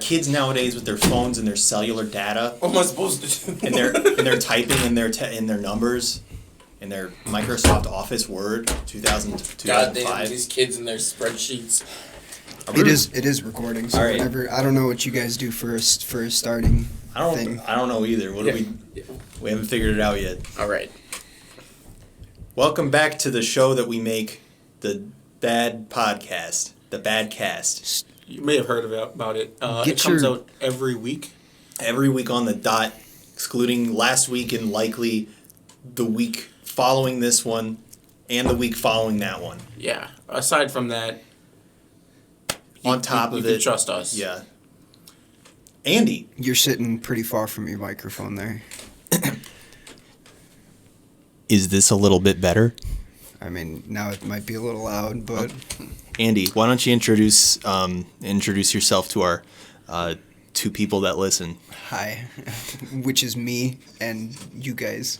kids nowadays with their phones and their cellular data. What am I supposed to do? And they're typing in their numbers, in their Microsoft Office Word 2005. God damn, these kids and their spreadsheets. It is recording. So right. whenever, I don't know what you guys do for a starting thing. I don't know either. What do we haven't figured it out yet. All right. Welcome back to the show that we make, the Bad Podcast, the Badcast. You may have heard about it. It comes out every week. Every week on the dot, excluding last week and likely the week following this one and the week following that one. Yeah. Aside from that, on top of you it, can trust us. Yeah. Andy, you're sitting pretty far from your microphone there. is this a little bit better? I mean, now it might be a little loud, but Andy, why don't you introduce yourself to our two people that listen? Hi, which is me and you guys.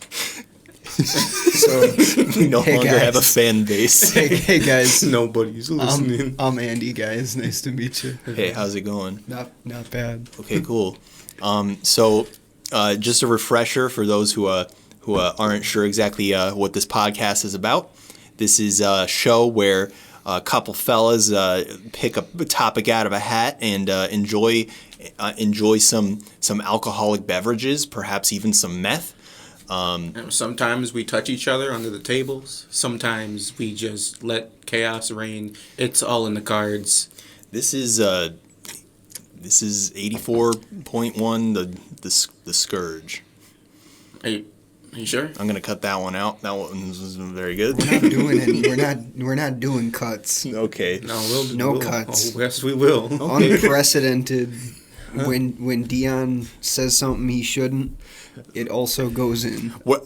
So we no longer have a fan base. Hey guys, Nobody's listening. I'm Andy, guys. Nice to meet you. Hey, how's it going? Not bad. Okay, cool. So just a refresher for those who aren't sure exactly what this podcast is about. This is a show where a couple fellas pick a topic out of a hat and enjoy some alcoholic beverages, perhaps even some meth. Sometimes we touch each other under the tables. Sometimes we just let chaos reign. It's all in the cards. This is 84.1, the Scourge. Are you sure? I'm gonna cut that one out. That one was very good. We're not doing it. We're not doing cuts. Okay. No cuts. Oh, yes, we will. Okay. Unprecedented. When Deion says something he shouldn't, it also goes in. Well,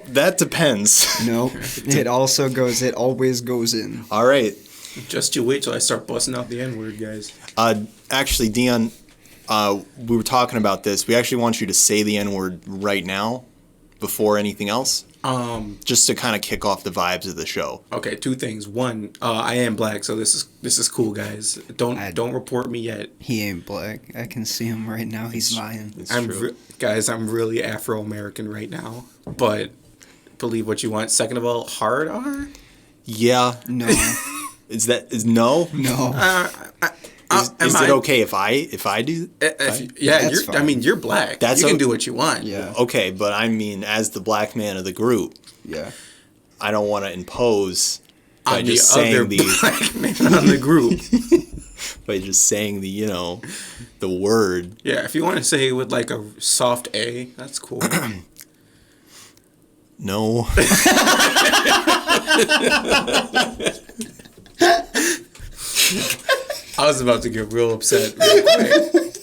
that depends. No, it always goes in. All right. Just you wait till I start busting out the N-word, guys. Actually, Deion, we were talking about this. We actually want you to say the N-word right now, before anything else. Just to kind of kick off the vibes of the show. Okay, two things. One, I am black, so this is cool, guys. Don't report me yet. He ain't black. I can see him right now. He's lying. Guys, I'm really Afro-American right now. But believe what you want. Second of all, hard R? Yeah. No. Is no? No. Is it okay if I do? You're black. You can do what you want. Yeah. Okay, but I mean, as the black man of the group, yeah, I don't want to impose by on just the saying other black man on the group. By just saying the word. Yeah, if you want to say it with like a soft A, that's cool. No. I was about to get real upset real quick.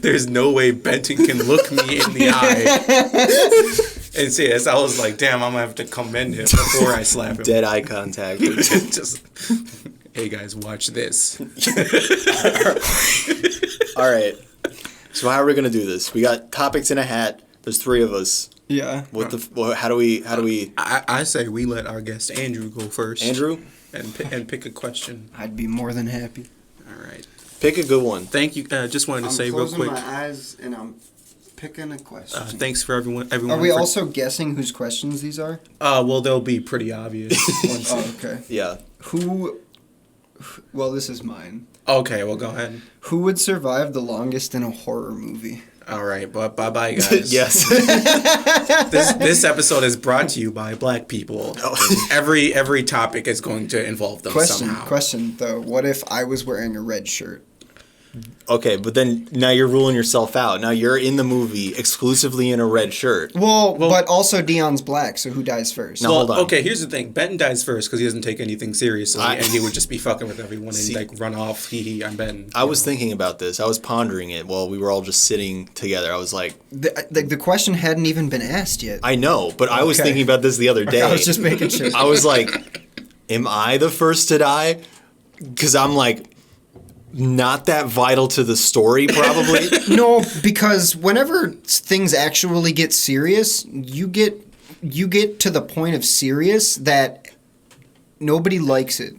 There's no way Benton can look me in the eye and say this. I was like, damn, I'm going to have to commend him before I slap him. Dead eye contact. Just, hey guys, watch this. All right. So how are we going to do this? We got topics in a hat. There's three of us. Yeah. How do we? I say we let our guest Andrew go first. Andrew? And pick a question. I'd be more than happy. All right. Pick a good one. Thank you. Just wanted to say real quick. I'm closing my eyes and I'm picking a question. Thanks for everyone. Are we also guessing whose questions these are? Well, they'll be pretty obvious. Oh, okay. Yeah. Well, this is mine. Okay, well, go ahead. Who would survive the longest in a horror movie? All right, but bye-bye, guys. Yes. This episode is brought to you by black people. Oh. Every topic is going to involve them somehow. Question, though. What if I was wearing a red shirt? Okay, but then now you're ruling yourself out. Now you're in the movie exclusively in a red shirt. Well, but also Deion's black, so who dies first? Now, hold on. Okay, here's the thing. Benton dies first because he doesn't take anything seriously, and he would just be fucking with everyone and like run off. I'm Benton. I was thinking about this. I was pondering it while we were all just sitting together. I was like... The question hadn't even been asked yet. I know, but I was thinking about this the other day. I was just making sure. I was like, am I the first to die? Because I'm like... not that vital to the story, probably. No, because whenever things actually get serious, you get to the point of serious that nobody likes it.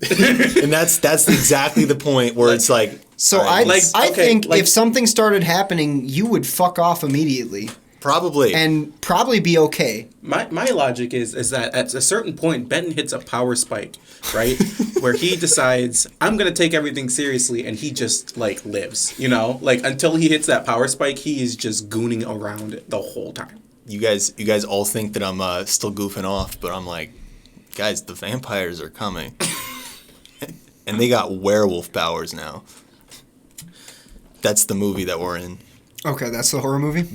And that's exactly the point where it's like. So all right, I think if something started happening, you would fuck off immediately. Probably. And probably be okay. My logic is that at a certain point, Benton hits a power spike, right? Where he decides, I'm going to take everything seriously, and he just, like, lives, you know? Like, until he hits that power spike, he is just gooning around the whole time. You guys all think that I'm still goofing off, but I'm like, guys, the vampires are coming. And they got werewolf powers now. That's the movie that we're in. Okay, that's the horror movie?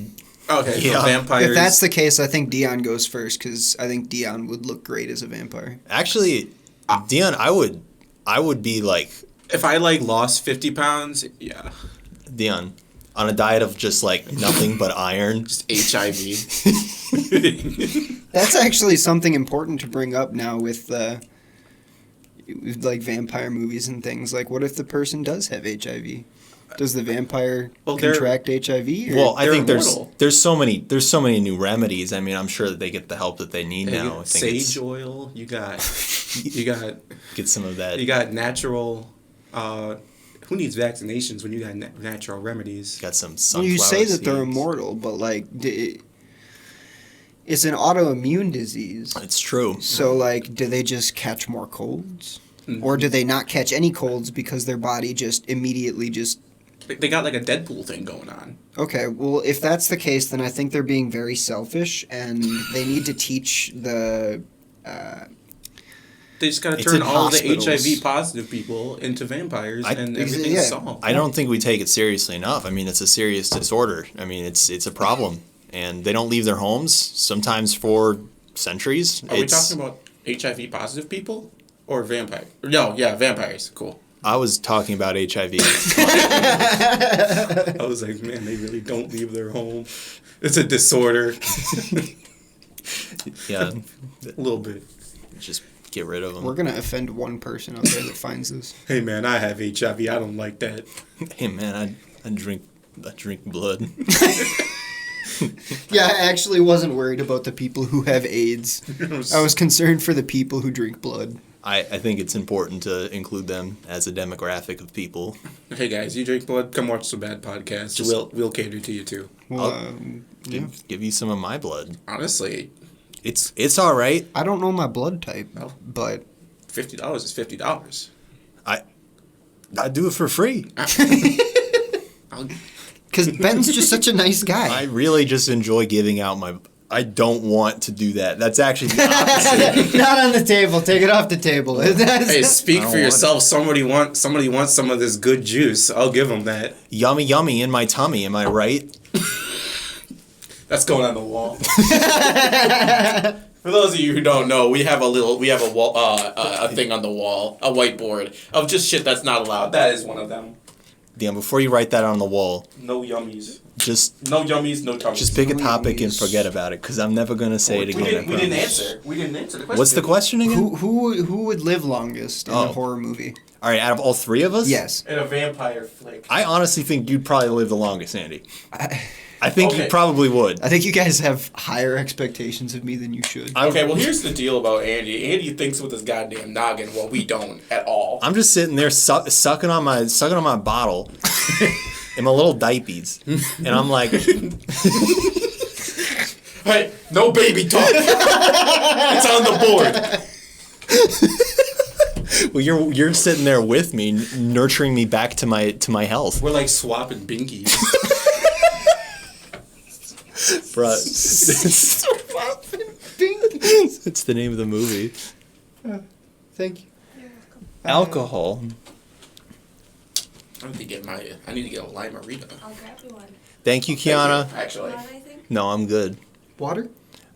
Okay, Yeah. so vampires. If that's the case, I think Deion goes first because I think Deion would look great as a vampire. Actually, Deion, I would be like If I, like, lost 50 pounds, yeah. Deion on a diet of just like nothing but iron. Just HIV. That's actually something important to bring up now with like vampire movies and things. Like, what if the person does have HIV? Does the vampire contract HIV? Or? Well, I think immortal. there's so many new remedies. I mean, I'm sure that they get the help that they need You now. got I think sage oil. You got get some of that. You got natural. Who needs vaccinations when you got natural remedies? Got some Well, sunflower you say that they're seeds. immortal, but like, it's an autoimmune disease. It's true. So, like, do they just catch more colds? Or do they not catch any colds because their body just immediately just... They got like a Deadpool thing going on. Okay, well, if that's the case, then I think they're being very selfish, and they need to teach the... They just got to It's turn in all the hospitals. HIV positive people into vampires, and everything's yeah. solved. I don't think we take it seriously enough. I mean, it's a serious disorder. I mean, it's a problem, and they don't leave their homes sometimes for centuries. Are we talking about HIV positive people or vampire? No, yeah, vampires. Cool. I was talking about HIV. I was like, man, they really don't leave their home. It's a disorder. Yeah, A little bit. just get rid of them. We're going to offend one person out there that finds this. Hey, man, I have HIV. I don't like that. Hey man, I drink blood. Yeah, I actually wasn't worried about the people who have AIDS. I was concerned for the people who drink blood. I think it's important to include them as a demographic of people. Hey, guys, you drink blood? Come watch some bad podcasts. Just- We'll cater to you, too. Well, yeah. Give you some of my blood. Honestly, It's all right. I don't know my blood type, No. but... $50 is $50. I do it for free. Because Ben's just such a nice guy. I really just enjoy giving out my. I don't want to do that. That's actually the opposite. Not on the table. Take it off the table. Hey, speak I don't for want yourself. Somebody wants some of this good juice. I'll give them that. Yummy, yummy in my tummy. Am I right? That's going on the wall. For those of you who don't know, we have a wall, a thing on the wall, a whiteboard of just shit that's not allowed. That is one of them. Damn. Before you write that on the wall, No yummies. just No yummies. No tummies. just pick a No topic and yummies. forget about it, because I'm never gonna say it We again. didn't answer. We didn't answer the question. What's the question again? Who would live longest in a Oh. horror movie? All right, out of all three of us, Yes. In a vampire flick. I honestly think you'd probably live the longest, Andy. I think Okay. you probably would. I think you guys have higher expectations of me than you should. Okay, well, here's the deal about Andy. Andy thinks with his goddamn noggin, while we don't at all. I'm just sitting there sucking on my bottle in my little diapies, and I'm like, Hey, no baby talk. It's on the board. well, you're sitting there with me, nurturing me back to my health, We're like swapping binkies. bro. It's the name of the movie. Thank you. Alcohol. I need to get a limerita. I'll grab you one. Thank you, Kiana. Actually, Want anything? No, I'm good. Water?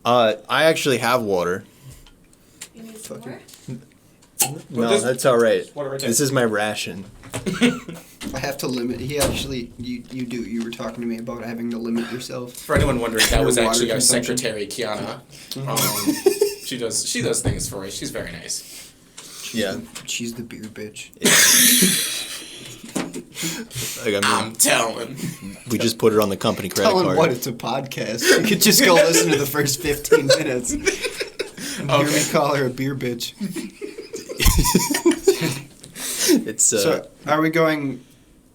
I actually have water. You need some Fuck more? No, this- that's all right. water right there. This is my ration. I have to limit. He actually, you do. You were talking to me about having to limit yourself. for anyone wondering, that Your was water actually our consumption. secretary, Kiana. She does things for us. She's very nice. Yeah. She's the beer bitch. Like, I mean, I'm telling. we just put it on the company credit Tell him card. what, it's a podcast. You could just go listen to the first 15 minutes. And hear me Okay. call her a beer bitch. It's So, are we going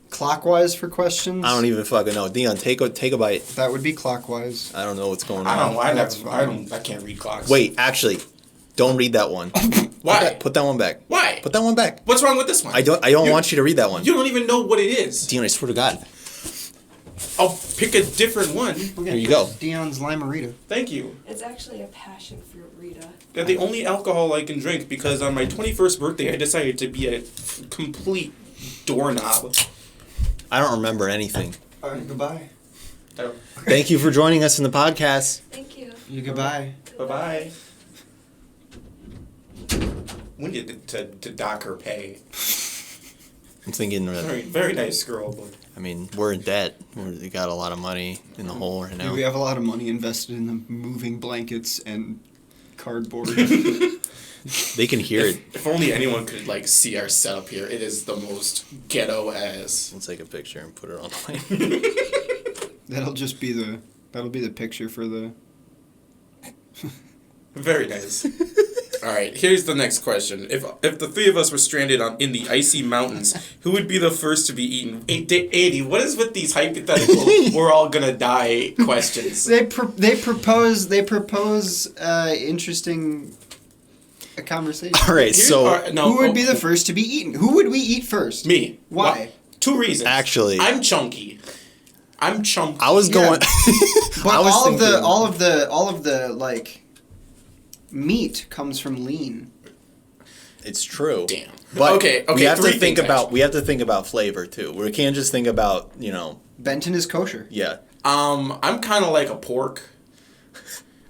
clockwise for questions? I don't even fucking know. Dion, take a bite. That would be clockwise. I don't know what's going on. I can't read clocks. Wait, actually, don't read that one. Why? Put that one back. Why? Put that one back. What's wrong with this one? I don't want you to read that one. You don't even know what it is. Dion, I swear to God. I'll pick a different one. Here you go. Dion's Limerita. Thank you. It's actually a passion fruit Rita. They're the only alcohol I can drink because on my 21st birthday I decided to be a complete doorknob. I don't remember anything. All right, goodbye. Thank you for joining us in the podcast. Thank you. Goodbye. Bye-bye. We need to dock her pay. I'm thinking, Very, very nice girl, but I mean, we're in debt. We got a lot of money in the hole right now. We have a lot of money invested in the moving blankets and cardboard. They can hear it. if only anyone could like see our setup here. It is the most ghetto as. We'll take a picture and put it online. That'll be the picture for the. Very nice. All right, here's the next question. If the three of us were stranded in the icy mountains, who would be the first to be eaten? 80, what is with these hypothetical we're all gonna die questions? They propose interesting conversation. All right, so who would be the first to be eaten? Who would we eat first? Me. Why? Well, 2 reasons. Actually, I'm chunky. I was going. But I was all of the like meat comes from lean. It's true. Damn. But okay. we have to 3 think things, about actually. we have to think about flavor too. We can't just think about Benton is kosher. Yeah. I'm kind of like a pork.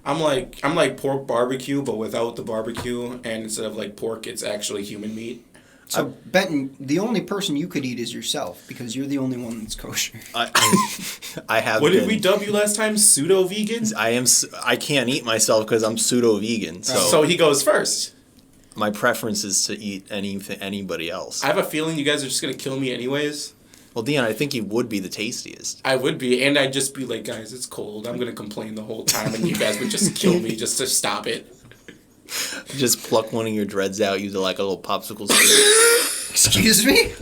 I'm like pork barbecue, but without the barbecue, and instead of like pork, it's actually human meat. So Benton, the only person you could eat is yourself because you're the only one that's kosher. I have. What did we dub you last time? Pseudo vegan. I can't eat myself because I'm pseudo vegan. So he goes first. My preference is to eat anybody else. I have a feeling you guys are just gonna kill me anyways. Well, Dion, I think you would be the tastiest. I would be, and I'd just be like, guys, it's cold. I'm gonna complain the whole time, and you guys would just kill me just to stop it. Just pluck one of your dreads out, use it like a little popsicle stick. Excuse me?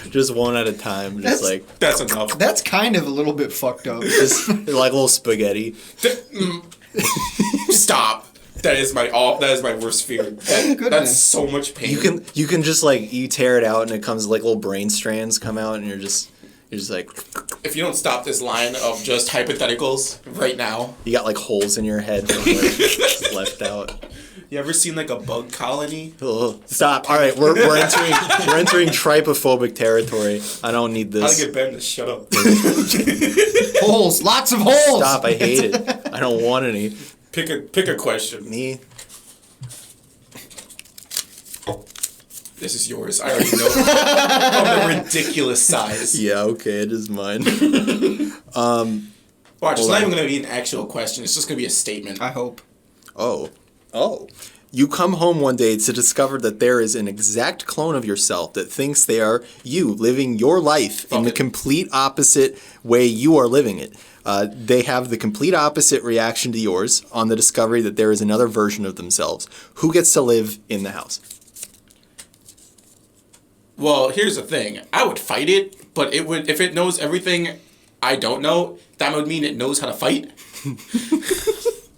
Just one at a time. Just That's enough. That's kind of a little bit fucked up. just like little spaghetti. Stop. That is my worst fear. That's so much pain. You can just you tear it out and it comes like little brain strands come out and you're just like. If you don't stop this line of just hypotheticals right now. You got holes in your head just left out. You ever seen a bug colony? Ugh. Stop. All right, we're entering trypophobic territory. I don't need this. I'll get Ben to shut up. Holes, lots of holes. Stop. I hate it. I don't want any. Pick a question. Me. This is yours. I already know. From the ridiculous size. Yeah. Okay. It is mine. Watch. It's not even gonna be an actual question. It's just gonna be a statement. I hope. Oh. You come home one day to discover that there is an exact clone of yourself that thinks they are you living your life in the complete opposite way you are living it. They have the complete opposite reaction to yours on the discovery that there is another version of themselves. Who gets to live in the house? Well, here's the thing. I would fight it, but it would if it knows everything I don't know, that would mean it knows how to fight.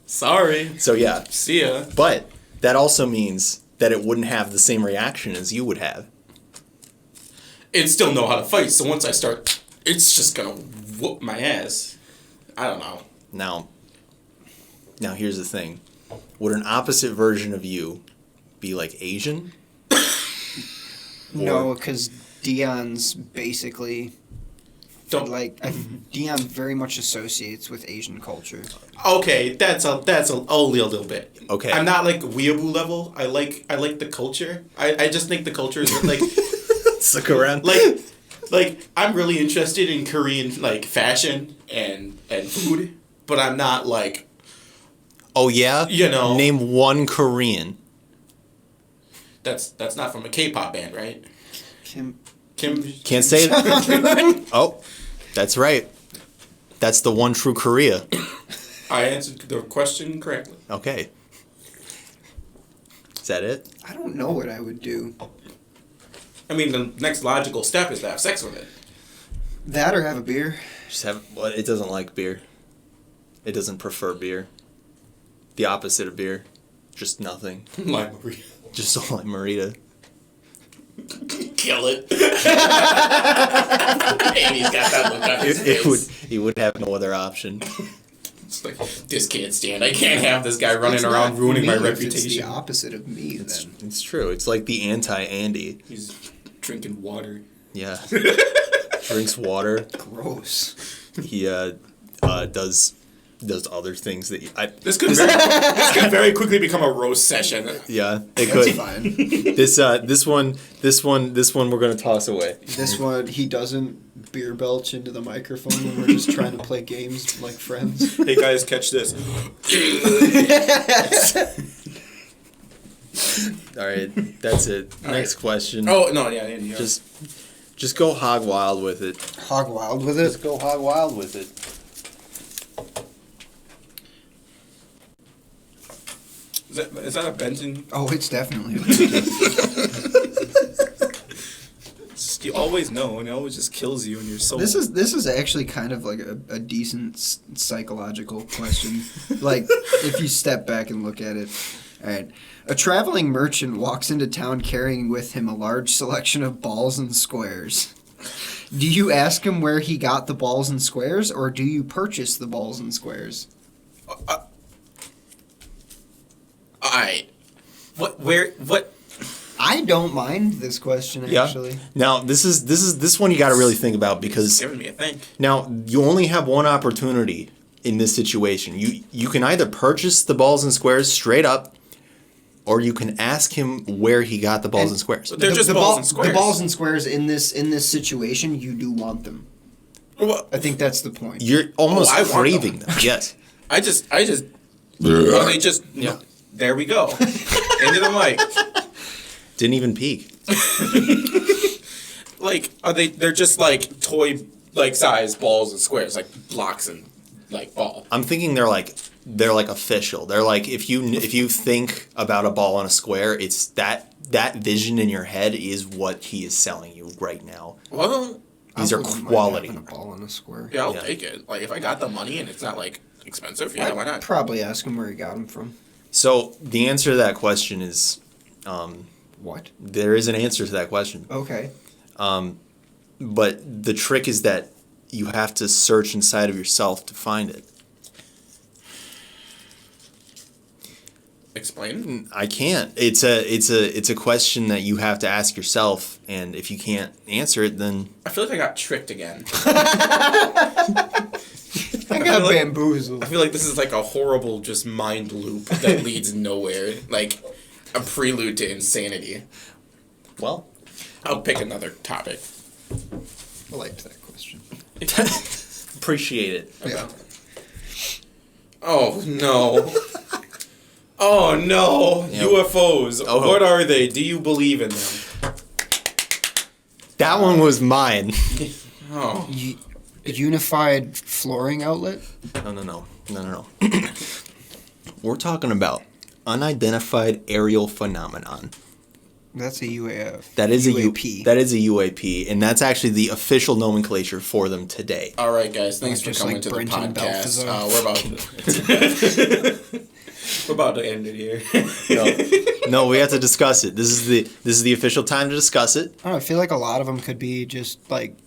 Sorry. So yeah. See ya. But that also means that it wouldn't have the same reaction as you would have. It'd still know how to fight, so once I start, it's just gonna whoop my ass. I don't know. Now here's the thing. Would an opposite version of you be Asian? No, because Dion's basically Dion very much associates with Asian culture. Okay, that's only a little bit. Okay. I'm not weeaboo level. I like the culture. I just think the culture is Stick around. I'm really interested in Korean fashion and food, but I'm not Oh yeah? Name one Korean. That's not from a K-pop band, right? Kim. Can't say it. Oh, that's right. That's the one true Korea. I answered the question correctly. Okay. Is that it? I don't know what I would do. I mean, the next logical step is to have sex with it. That or have a beer. Just have. Well, it doesn't like beer. It doesn't prefer beer. The opposite of beer. Just nothing. Lime margarita. Just a lime margarita. Kill it. Amy's got that look on his face. He would have no other option. It's like, this can't stand. I can't have this guy running around ruining my reputation. It's the opposite of me, then. It's true. It's like the anti-Andy. He's drinking water. Yeah. Drinks water. Gross. He does other things that This could very quickly become a roast session. yeah, it That's could. fine. This one we're gonna toss away. This one, he doesn't beer belch into the microphone when we're just trying to play games like friends. Hey guys, catch this. All right, that's it. Next question. Oh no, yeah. Just go hog wild with it. Hog wild with Just it. go hog wild with it. Is that a Benton? Oh, it's definitely. You always know, and it always just kills you in your soul. This is actually kind of like a decent psychological question. Like, if you step back and look at it. All right. A traveling merchant walks into town carrying with him a large selection of balls and squares. Do you ask him where he got the balls and squares, or do you purchase the balls and squares? Alright. What? I don't mind this question, actually. Yeah. Now this one you got to really think about because It's giving me a think. now you only have one opportunity in this situation. You can either purchase the balls and squares straight up, or you can ask him where he got the balls and squares. They're just balls and squares. The balls and squares in this situation, you do want them. Well, I think that's the point. You're almost I want craving them. Yes. I just. Well, they just. Yeah. There we go. Into the mic. Didn't even peek. Like, are they? They're just like toy, like size balls and squares, like blocks and like ball. I'm thinking they're like official. They're like if you think about a ball on a square, it's that vision in your head is what he is selling you right now. Well, These are wouldn't mind quality. having a ball in a square. yeah, I'll Yeah. take it. Like, if I got the money and it's not like expensive, yeah, why I'd not? probably ask him where he got them from. So the answer to that question is What? there is an answer to that question. Okay. But the trick is that you have to search inside of yourself to find it. Explain. I can't. It's a question that you have to ask yourself, and if you can't answer it, then I feel like I got tricked again. I got like- bamboozled. I feel like this is like a horrible just mind loop that leads nowhere. Like a prelude to insanity. well, I'll pick another topic. I liked that question. appreciate it. Yeah. Oh no. Oh no. Yeah. UFOs. Oh. What are they? Do you believe in them? That one was mine. Oh. Unified flooring outlet? No. We're talking about unidentified aerial phenomenon. That's a UAF. That is UAP. That is a UAP, and that's actually the official nomenclature for them today. All right, guys. Thanks for Just coming like to the Brenton podcast. Balthazar. We're about to end it here. No, we have to discuss it. This is the official time to discuss it. I don't know, I feel like a lot of them could be just like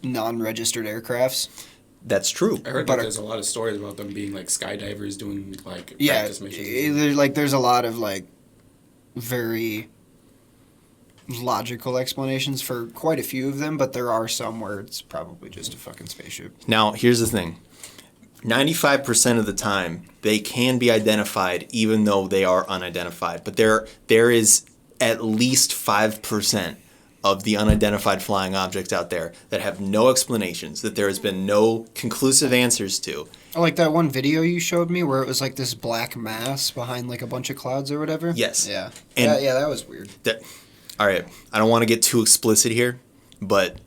non-registered aircrafts. That's true. I heard But that there's a lot of stories about them being like skydivers doing like Yeah, practice missions. there's a lot of like very logical explanations for quite a few of them, but there are some where it's probably just a fucking spaceship. Now, here's the thing. 95% of the time, they can be identified even though they are unidentified. But there is at least 5% of the unidentified flying objects out there that have no explanations, that there has been no conclusive answers to. Oh, like that one video you showed me where it was like this black mass behind like a bunch of clouds or whatever? Yes. Yeah. And- yeah, that was weird. All right, I don't want to get too explicit here, but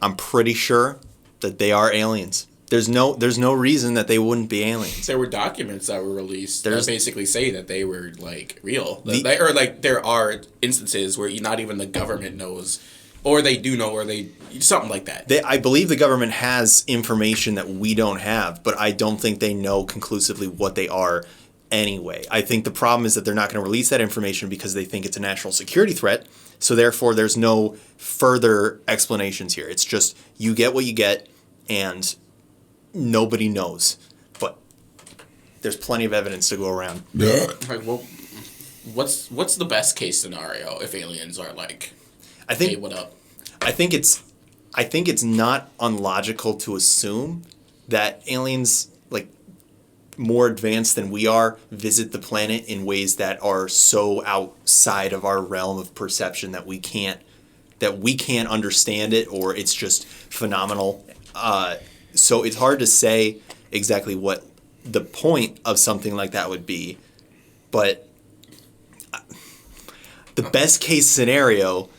I'm pretty sure that they are aliens. There's no reason that they wouldn't be aliens. There were documents that were released There's- that basically say that they were like real. The- Or like there are instances where not even the government knows, or they do know, or they something like that. I believe the government has information that we don't have, but I don't think they know conclusively what they are anyway. I think the problem is that they're not going to release that information because they think it's a national security threat. So therefore, there's no further explanations here. It's just you get what you get, and nobody knows. But there's plenty of evidence to go around. Like, well, what's the best case scenario if aliens are like, I think hey, what up? I think it's not unlogical to assume that aliens, like more advanced than we are, visit the planet in ways that are so outside of our realm of perception that we can't understand it, or it's just phenomenal. So it's hard to say exactly what the point of something like that would be, but the best case scenario,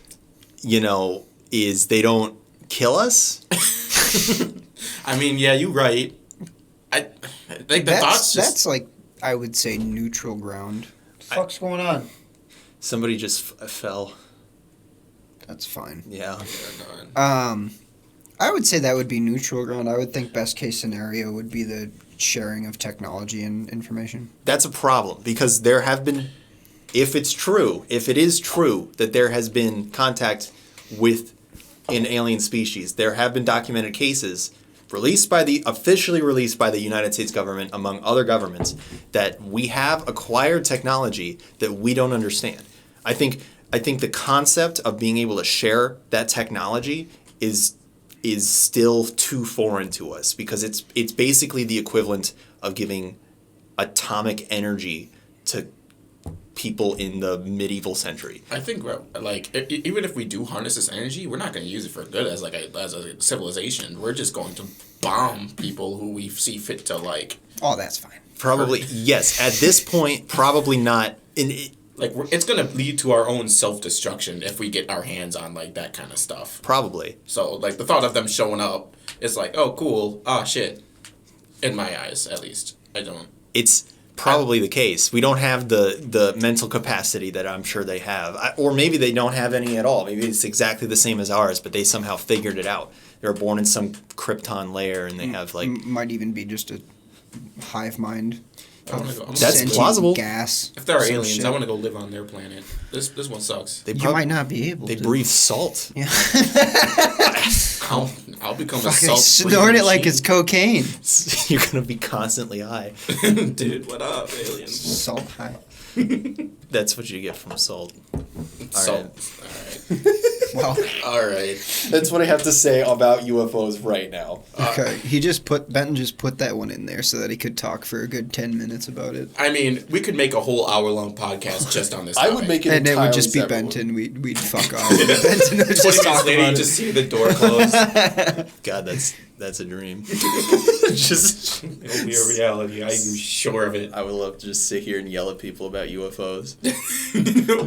is they don't kill us. I mean, yeah, you're right. I think the thoughts just... That's like, I would say, neutral ground. What the fuck's going on? Somebody just fell. That's fine. Yeah. I would say that would be neutral ground. I would think best case scenario would be the sharing of technology and information. That's a problem because there have been, if it is true that there has been contact with an alien species, there have been documented cases officially released by the United States government, among other governments, that we have acquired technology that we don't understand. I think the concept of being able to share that technology is still too foreign to us because it's basically the equivalent of giving atomic energy to people in the medieval century. I think even if we do harness this energy, we're not going to use it for good as a civilization. We're just going to bomb people who we see fit to like. Oh, that's fine. Probably yes. At this point, probably not. It's going to lead to our own self-destruction if we get our hands on like that kind of stuff. Probably. So like the thought of them showing up, it's like, oh cool, shit. In my eyes, at least, I don't. It's probably the case. We don't have the mental capacity that I'm sure they have. Or maybe they don't have any at all. Maybe it's exactly the same as ours, but they somehow figured it out. They were born in some Krypton layer and they have like... Might even be just a hive mind. That's plausible. Gas. If there are aliens, I want to go live on their planet. This one sucks. You might not be able to. They breathe salt. Yeah. I'll become a Fucking salt. snort it like it's cocaine. You're going to be constantly high. Dude, what up, aliens? Salt high. That's what you get from salt. Salt. Well, all right. That's what I have to say about UFOs right now. Okay, Benton just put that one in there so that he could talk for a good 10 minutes about it. I mean, we could make a whole hour-long podcast just on this I topic. would make it And it would just be separate. Benton. We'd fuck off. Benton would 20 just talk minutes later, about you it. just see the door close. God, that's a dream. Just It'll be a reality. I'm sure of it. I would love to just sit here and yell at people about UFOs.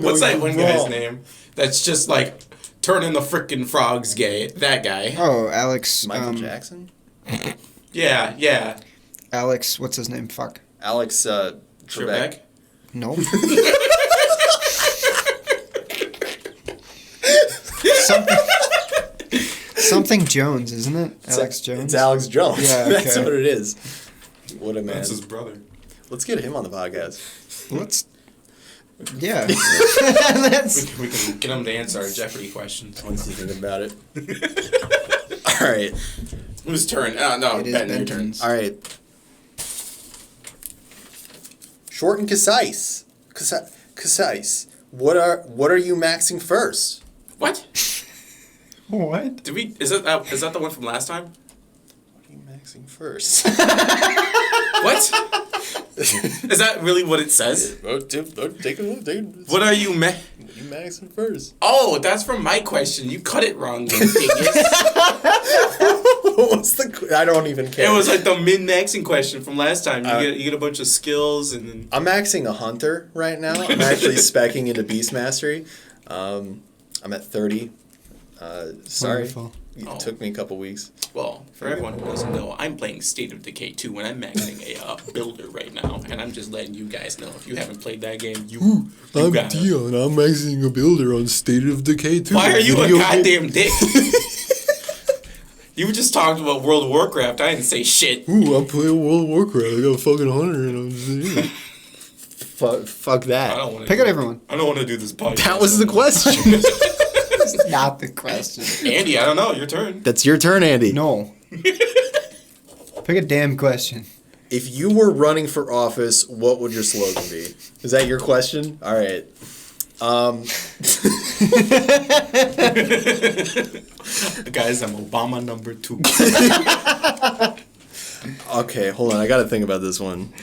What's that one guy's wrong. name? That's just like turning the frickin' frogs gay. That guy. Oh, Alex. Michael Jackson? Yeah. Alex, what's his name? Fuck. Alex Trebek. Trebek. No. Something Jones, isn't it? Alex Jones? It's Alex Jones. Yeah, That's okay. what it is. What a man. That's his brother. Let's get him on the podcast. Yeah. We can get him to answer our Jeopardy questions. Once you think about it. All right. Whose turn? No, It is Ben, your turn. Benton's. All right. Short and concise. Concise. What are you maxing first? What? What? Did we? Is that the one from last time? What are you maxing first? What? Is that really what it says? Take a look. What are you What are you maxing first? Oh, that's from my question. You cut it wrong, you genius. What's the? I don't even care. It was like the min-maxing question from last time. You get a bunch of skills and then. I'm maxing a hunter right now. I'm actually speccing into beast mastery. I'm at 30. Sorry. Wonderful. It took me a couple weeks. Well, for everyone who doesn't know, I'm playing State of Decay 2, and I'm maxing a builder right now, and I'm just letting you guys know. If you haven't played that game, you got it. Deion. I'm maxing a builder on State of Decay 2. Why are you a goddamn dick? You were just talking about World of Warcraft. I didn't say shit. Ooh, I'm playing World of Warcraft. I got a fucking hunter, and I'm just... Fuck that. Pick on everyone. I don't want to do this podcast. That was the question. That's not the question. Andy, I don't know. Your turn. That's your turn, Andy. No. Pick a damn question. If you were running for office, what would your slogan be? Is that your question? All right. Guys, I'm Obama number 2. Okay, hold on. I got to think about this one.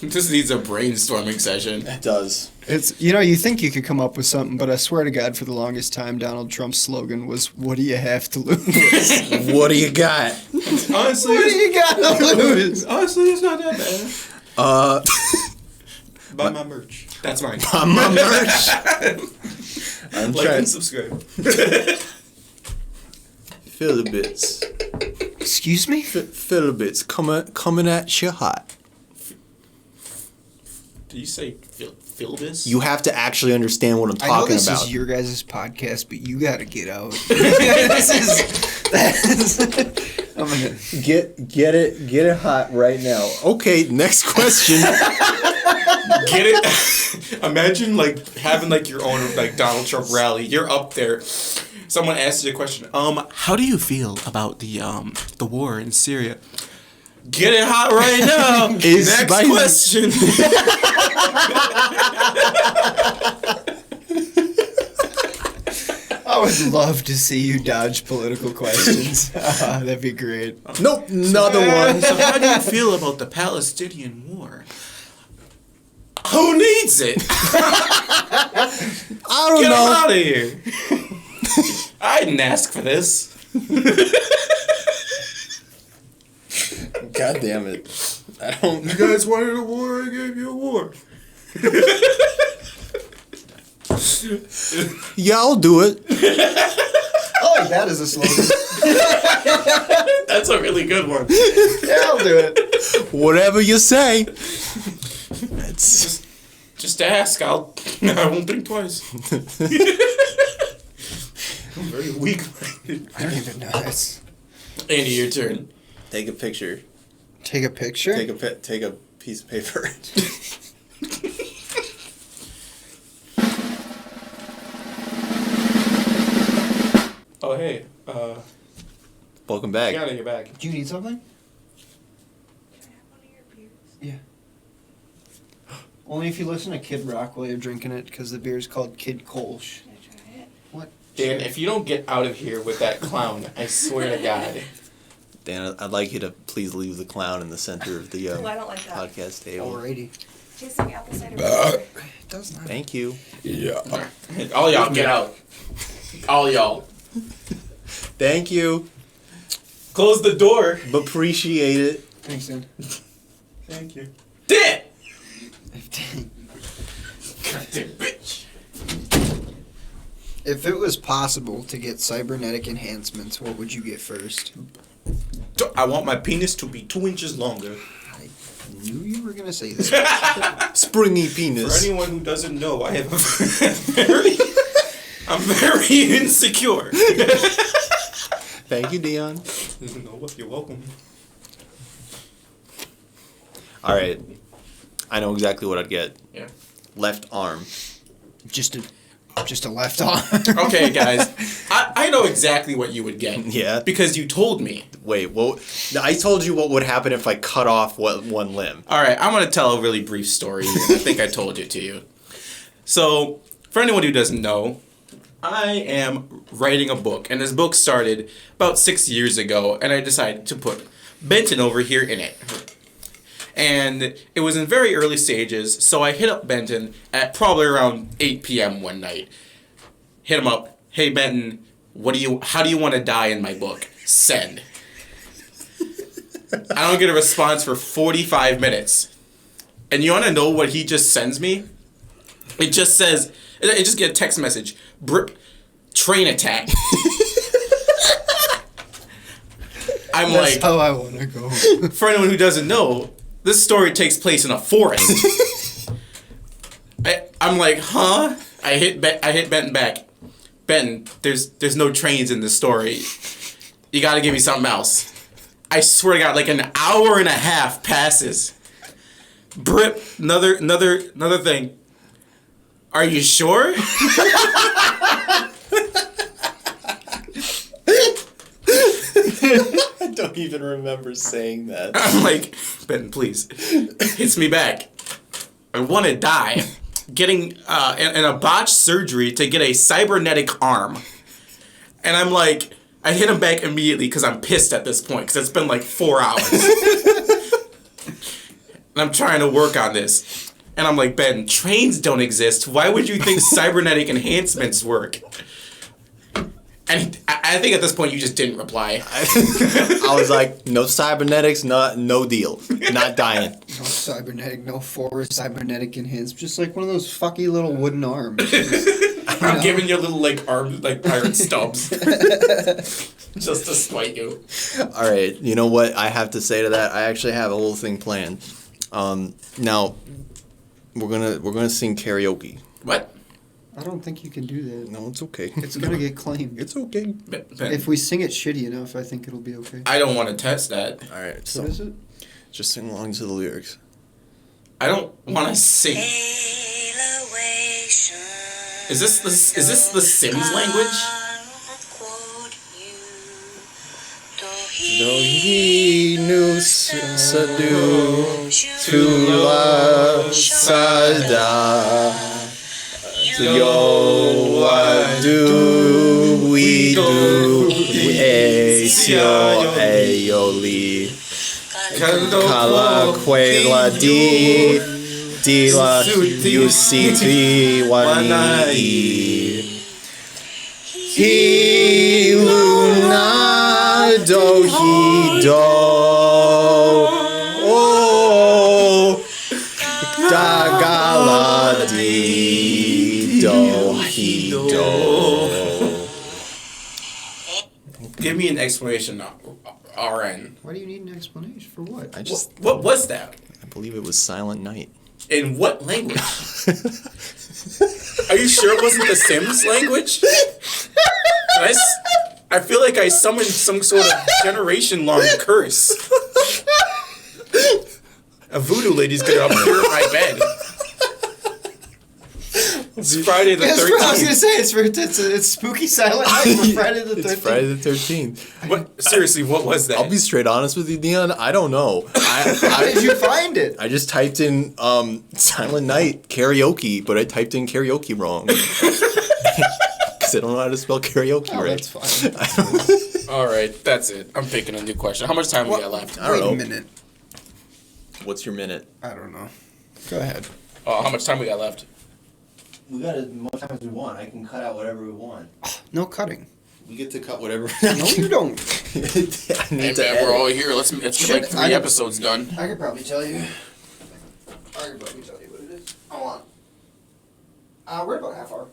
This needs a brainstorming session. It does. It's you think you could come up with something, but I swear to God, for the longest time, Donald Trump's slogan was, "What do you have to lose?" What do you got? Honestly, What do you got to lose? Honestly, it's not that bad. Buy my merch. That's mine. Buy my merch. I'm Like trying and to subscribe. fill the bits. Excuse me? Fill the bits. Coming at you hot. Did you say feel this? You have to actually understand what I'm I know talking this about. is your guys' podcast, but you gotta get out. That's I'm gonna... Get it hot right now. Okay, next question. Get it? Imagine like having like your own like Donald Trump rally. You're up there. Someone asks you a question. How do you feel about the war in Syria? Get it hot right now. Next question. I would love to see you dodge political questions. That'd be great. Nope, another one. So how do you feel about the Palestinian war? Who needs it? I don't Get know. him out of here. I didn't ask for this. God damn it. I don't. You guys wanted a war, I gave you a war. Yeah, I'll do it. I like that as a slogan. That's a really good one. Yeah, I'll do it. Whatever you say. It's Just ask. I won't think twice. I'm very weak. I don't even know. Andy, your turn. take a picture. Take a picture? Take a piece of paper. Oh, hey. Welcome back. Get out of your bag. Do you need something? Can I have one of your beers? Yeah. Only if you listen to Kid Rock while you're drinking it, because the beer is called Kid Kolsch. Can I try it? What? Dan, if you don't get out of here with that clown, I swear to God. Dan, I'd like you to please leave the clown in the center of the Oh, I don't like that. podcast table. Alrighty. Tastes like apple cider vinegar. It does not. Thank you. Yeah. All y'all, get out. All y'all. Thank you. Close the door. Appreciate it. Thanks, Dan. Thank you. Dan! Goddamn bitch. If it was possible to get cybernetic enhancements, what would you get first? I want my penis to be 2 inches longer. I knew you were gonna say that. Springy For penis. anyone who doesn't know, I have a I'm very insecure. Thank you, Deion. No, you're welcome. All right. I know exactly what I'd get. Yeah. Left arm. Just a left arm. Okay, guys. I know exactly what you would get. Yeah. Because you told me. Wait, well, I told you what would happen if I cut off one limb. All right, I'm going to tell a really brief story here. I think I told it to you. So, for anyone who doesn't know, I am writing a book. And this book started about 6 years ago. And I decided to put Benton over here in it. And it was in very early stages, so I hit up Benton at probably around 8 p.m. one night. Hit him up. Hey, Benton, how do you want to die in my book? Send. I don't get a response for 45 minutes. And you want to know what he just sends me? It just says, it just get a text message. Train attack. I'm That's like, how I want to go. for anyone who doesn't know, this story takes place in a forest. I'm like, huh? I hit Benton back. Benton, there's no trains in this story. You gotta give me something else. I swear to God, like an hour and a half passes. Brip, another thing. Are you sure? I don't even remember saying that. I'm like, Ben, please, hits me back. I want to die. Getting in a botched surgery to get a cybernetic arm. And I'm like, I hit him back immediately because I'm pissed at this point because it's been like 4 hours. And I'm trying to work on this. And I'm like, Ben, trains don't exist. Why would you think cybernetic enhancements work? And I think at this point you just didn't reply. I was like, no cybernetics, no deal. Not dying. No cybernetic, no forward cybernetic enhanced. Just like one of those fucky little wooden arms. I'm giving you little like arms, like pirate stubs. Just to spite you. All right, you know what I have to say to that? I actually have a little thing planned. Now, we're gonna sing karaoke. What? I don't think you can do that. No, it's okay. It's gonna get claimed. It's okay. Ben, If we sing it shitty enough, I think it'll be okay. I don't want to test that. All right, so What is it? just sing along to the lyrics. I don't want to sing. Is this the Sims language? Though he knew Sadu to love Sada. Yo, what do we do? Sio Eoli. Kala Quela di la UCP Wani. He Luna do he do. Oh, Dagala di do he do. Give me an explanation, RN. Why do you need an explanation for what? What was that? I believe it was Silent Night. In what language? Are you sure it wasn't the Sims language? I feel like I summoned some sort of generation-long curse. A voodoo lady's gonna appear in my bed. It's Friday the 13th. That's what I was gonna say. It's spooky silent night for Friday the 13th. It's Friday the 13th. What? Seriously, what was that? I'll be straight honest with you, Deion. I don't know. How did you find it? I just typed in Silent Night karaoke, but I typed in karaoke wrong. Because I don't know how to spell karaoke right. That's fine. All right, that's it. I'm picking a new question. How much time we got left? I don't know. Wait a minute. What's your minute? I don't know. Go ahead. How much time we got left? We got as much time as we want. I can cut out whatever we want. No cutting. We get to cut whatever. No, you don't. I need to We're edit. all here. Let's get like 3 episodes done. I could probably tell you. What it is. Hold on. We're about half hour.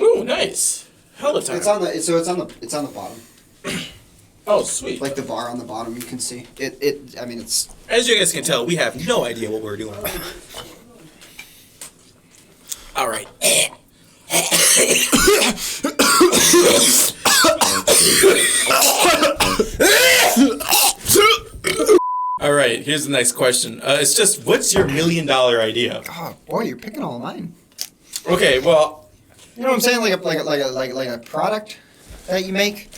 Ooh, nice. Hell of time. It's on the bottom. Oh, sweet. Like the bar on the bottom, you can see. It's As you guys can tell, we have no idea what we're doing. All right. All right, here's the next question. It's just, what's your $1 million idea? oh boy, you're picking all mine. Okay, well, You know what I'm saying? Like a product that you make.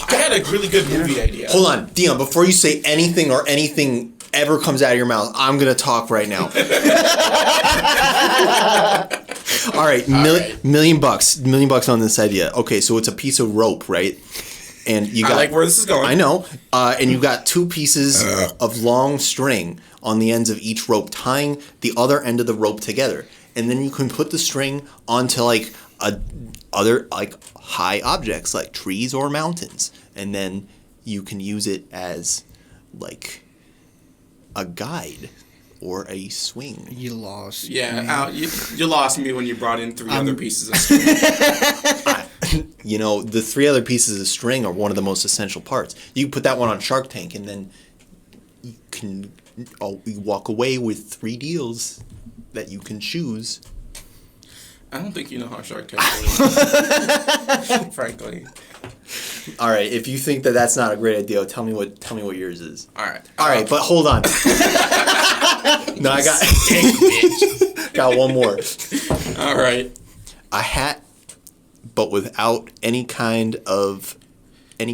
I had a really good movie idea. Hold on, Dion. Before you say anything or anything ever comes out of your mouth, I'm gonna talk right now. All right, $1 million on this idea. Okay, so it's a piece of rope, right? And you got. I like where this is going. I know. And you got 2 pieces of long string on the ends of each rope, tying the other end of the rope together, and then you can put the string onto like other like high objects like trees or mountains, and then you can use it as like a guide or a swing. You lost. Yeah, you lost me when you brought in 3 other pieces of string. You know, the 3 other pieces of string are one of the most essential parts. You put that one on Shark Tank, and then you can you walk away with 3 deals that you can choose. I don't think you know how Shark Tank works. Frankly. All right, if you think that that's not a great idea, tell me what yours is. All right. But hold on. No, I got one more. All right. A hat, but without any kind of and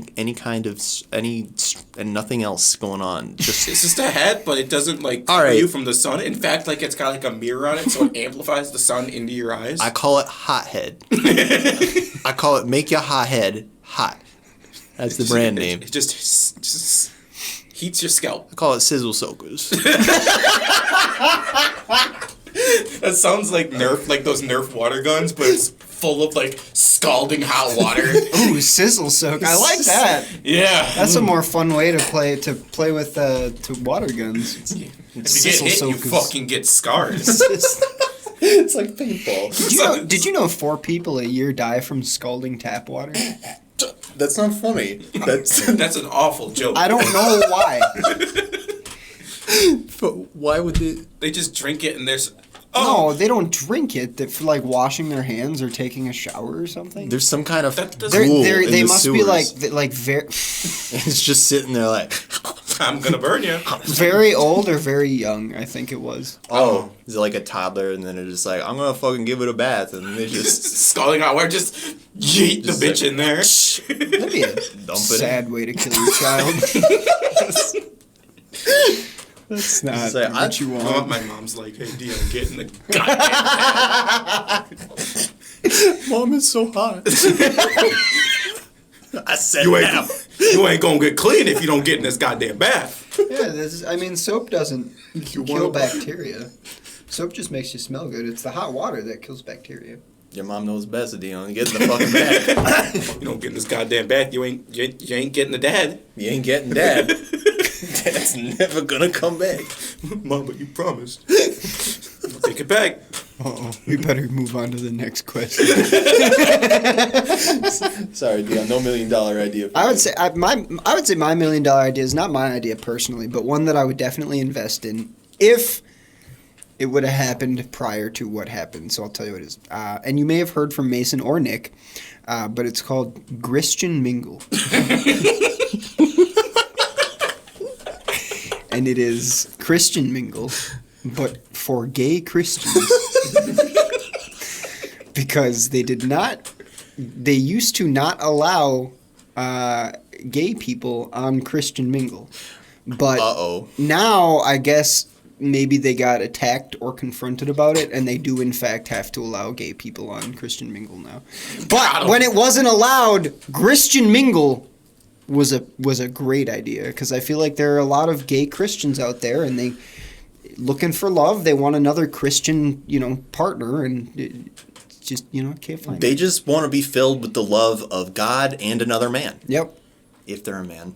nothing else going on. Just It's just a hat, but it doesn't like All cover right. you from the sun. In fact, like it's got like a mirror on it, so it amplifies the sun into your eyes. I call it hot head. I call it make your hot head hot. That's the brand name. It just heats your scalp. I call it sizzle soakers. That sounds like like those Nerf water guns, but it's full of like scalding hot water. Ooh, sizzle soak. I like that. Yeah. That's a more fun way to play with to water guns. If you get Sizzle hit, you soakers. fucking get scars. It's like paintball. Did you know 4 people a year die from scalding tap water? That's not funny. That's That's an awful joke. I don't know why. but why would it? They just drink it and there's No, they don't drink it. For like washing their hands or taking a shower or something. There's some kind of That doesn't- rule in They the must sewers. be like very It's just sitting there like, I'm gonna burn you. very old or very young. I think it was. oh, is it like a toddler? And then they're just like, I'm gonna fucking give it a bath, and they just Scalding hot water, just yeet the Just bitch like- in there. That'd be a Dump it. sad way to kill your child. That's not It's like, what you Oh, want. my mom's like, hey, Deion, get in the goddamn Mom is so hot. I said You now. you ain't gonna get clean if you don't get in this goddamn bath. Yeah, soap doesn't kill wanna- bacteria. Soap just makes you smell good. It's the hot water that kills bacteria. Your mom knows best, Deion. Get in the fucking bath. You don't get in this goddamn bath, you ain't getting the dad. You ain't getting dad. Dad's never gonna come back. Mom, but you promised. Take it back. Uh-oh. We better move on to the next question. Sorry, Deion. No $1 million idea. I would say my $1 million idea is not my idea personally, but one that I would definitely invest in if it would have happened prior to what happened. So I'll tell you what it is. And you may have heard from Mason or Nick, but it's called Christian Mingle. And it is Christian Mingle, but for gay Christians. Because they used to not allow gay people on Christian Mingle. But now I guess maybe they got attacked or confronted about it, and they do in fact have to allow gay people on Christian Mingle now. But when it wasn't allowed, Christian Mingle was a great idea, because I feel like there are a lot of gay Christians out there, and they looking for love. They want another Christian, partner, and just can't find. They just want to be filled with the love of God and another man. Yep. If they're a man.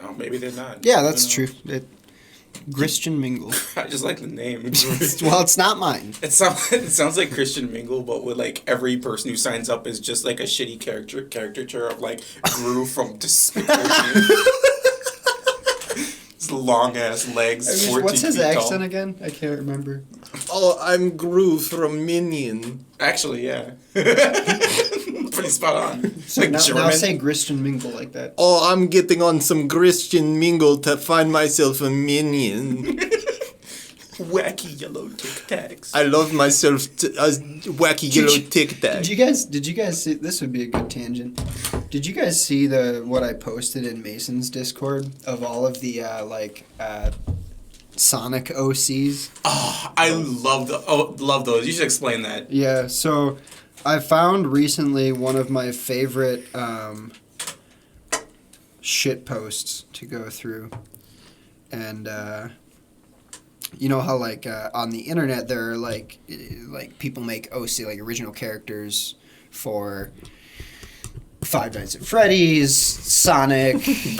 Oh, maybe they're not. Yeah, that's true. Christian Mingle. I just like the name. Well, it's not mine. It sounds like Christian Mingle, but with like every person who signs up is just like a shitty caricature of like Gru from Despicable Me. His long ass legs. 14 What's his feet tall. accent again? I can't remember. Oh, I'm Gru from Minion. Actually, yeah. Pretty spot on. So Like now German. say Christian Mingle like that. Oh, I'm getting on some Christian Mingle to find myself a minion. Wacky yellow Tic Tacs. I love myself a wacky yellow Tic Tac. Did you guys see, this would be a good tangent. Did you guys see what I posted in Mason's Discord of all of the Sonic OCs? Oh, I love those. You should explain that. Yeah, so I found recently one of my favorite shit posts to go through. And you know how on the internet there are like people make OC, like original characters for Five Nights at Freddy's, Sonic,